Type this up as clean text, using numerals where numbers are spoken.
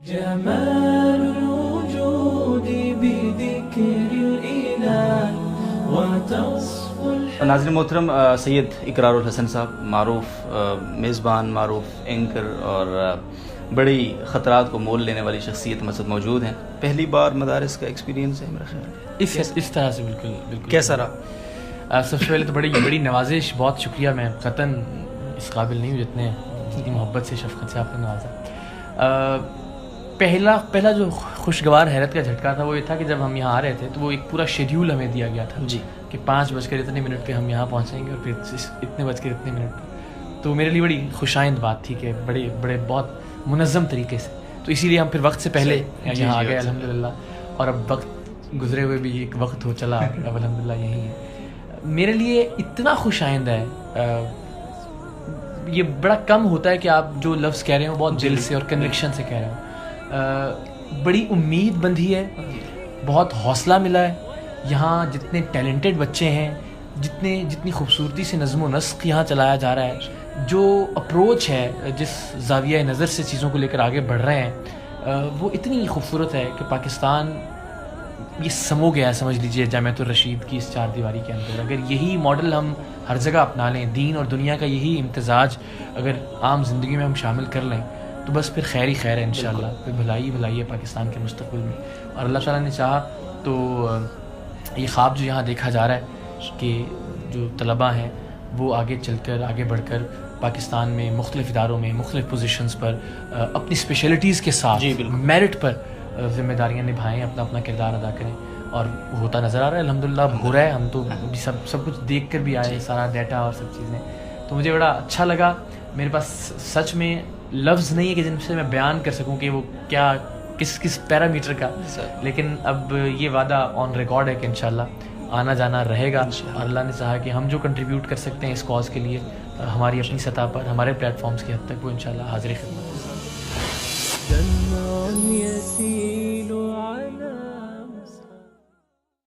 جمال الوجود بذكر الإله وتصفو ناظرین محترم، سید اقرار الحسن صاحب معروف میزبان، معروف اینکر اور بڑی خطرات کو مول لینے والی شخصیت مسجد موجود ہیں. پہلی بار مدارس کا ایکسپیرینس ہے میرا خیال اس طرح سے بالکل کیسا رہا؟ سب سے پہلے تو بڑی نوازش، بہت شکریہ. میں قطعاً اس قابل نہیں ہوں جتنی محبت سے، شفقت سے آپ نے نوازا. پہلا جو خوشگوار حیرت کا جھٹکا تھا وہ یہ تھا کہ جب ہم یہاں آ رہے تھے تو وہ ایک پورا شیڈیول ہمیں دیا گیا تھا جی کہ 5:03 پہ ہم یہاں پہنچیں گے اور پھر اتنے 5:03 پہ. تو میرے لیے بڑی خوشائند بات تھی کہ بڑے بہت منظم طریقے سے. تو اسی لیے ہم پھر وقت سے پہلے یہاں آ گئے الحمدللہ. اور اب وقت گزرے ہوئے بھی ایک وقت ہو چلا، اب الحمدللہ یہی ہے. میرے لیے اتنا خوشائند ہے، یہ بڑا کم ہوتا ہے کہ آپ جو لفظ کہہ رہے ہو بہت دل سے اور کنوکشن سے کہہ رہے ہو. بڑی امید بندھی ہے، بہت حوصلہ ملا ہے. یہاں جتنے ٹیلنٹڈ بچے ہیں، جتنی خوبصورتی سے نظم و نسق یہاں چلایا جا رہا ہے، جو اپروچ ہے، جس زاویہ نظر سے چیزوں کو لے کر آگے بڑھ رہے ہیں، وہ اتنی خوبصورت ہے کہ پاکستان یہ سمو گیا ہے. سمجھ لیجئے جامعۃ الرشید کی اس 4 دیواری کے اندر اگر یہی ماڈل ہم ہر جگہ اپنا لیں، دین اور دنیا کا یہی امتزاج اگر عام زندگی میں ہم شامل کر لیں تو بس پھر خیر ہی خیر ہے انشاءاللہ. پھر بھلائی ہے پاکستان کے مستقبل میں. اور اللہ تعالیٰ نے چاہا تو یہ خواب جو یہاں دیکھا جا رہا ہے کہ جو طلباء ہیں وہ آگے چل کر، آگے بڑھ کر پاکستان میں مختلف اداروں میں، مختلف پوزیشنز پر اپنی اسپیشلٹیز کے ساتھ میرٹ پر ذمہ داریاں نبھائیں، اپنا کردار ادا کریں. اور ہوتا نظر آ رہا ہے الحمدللہ، اب ہو رہا ہے. ہم تو سب کچھ دیکھ کر بھی آئے، سارا ڈیٹا اور سب چیزیں. تو مجھے بڑا اچھا لگا. میرے پاس سچ میں لفظ نہیں ہے کہ جن سے میں بیان کر سکوں کہ وہ کیا کس پیرامیٹر کا، لیکن اب یہ وعدہ آن ریکارڈ ہے کہ انشاءاللہ آنا جانا رہے گا. اور اللہ نے چاہا کہ ہم جو کنٹریبیوٹ کر سکتے ہیں اس کاز کے لیے ہماری اپنی سطح پر، ہمارے پلیٹ فارمز کی حد تک، وہ انشاءاللہ حاضر خدمت.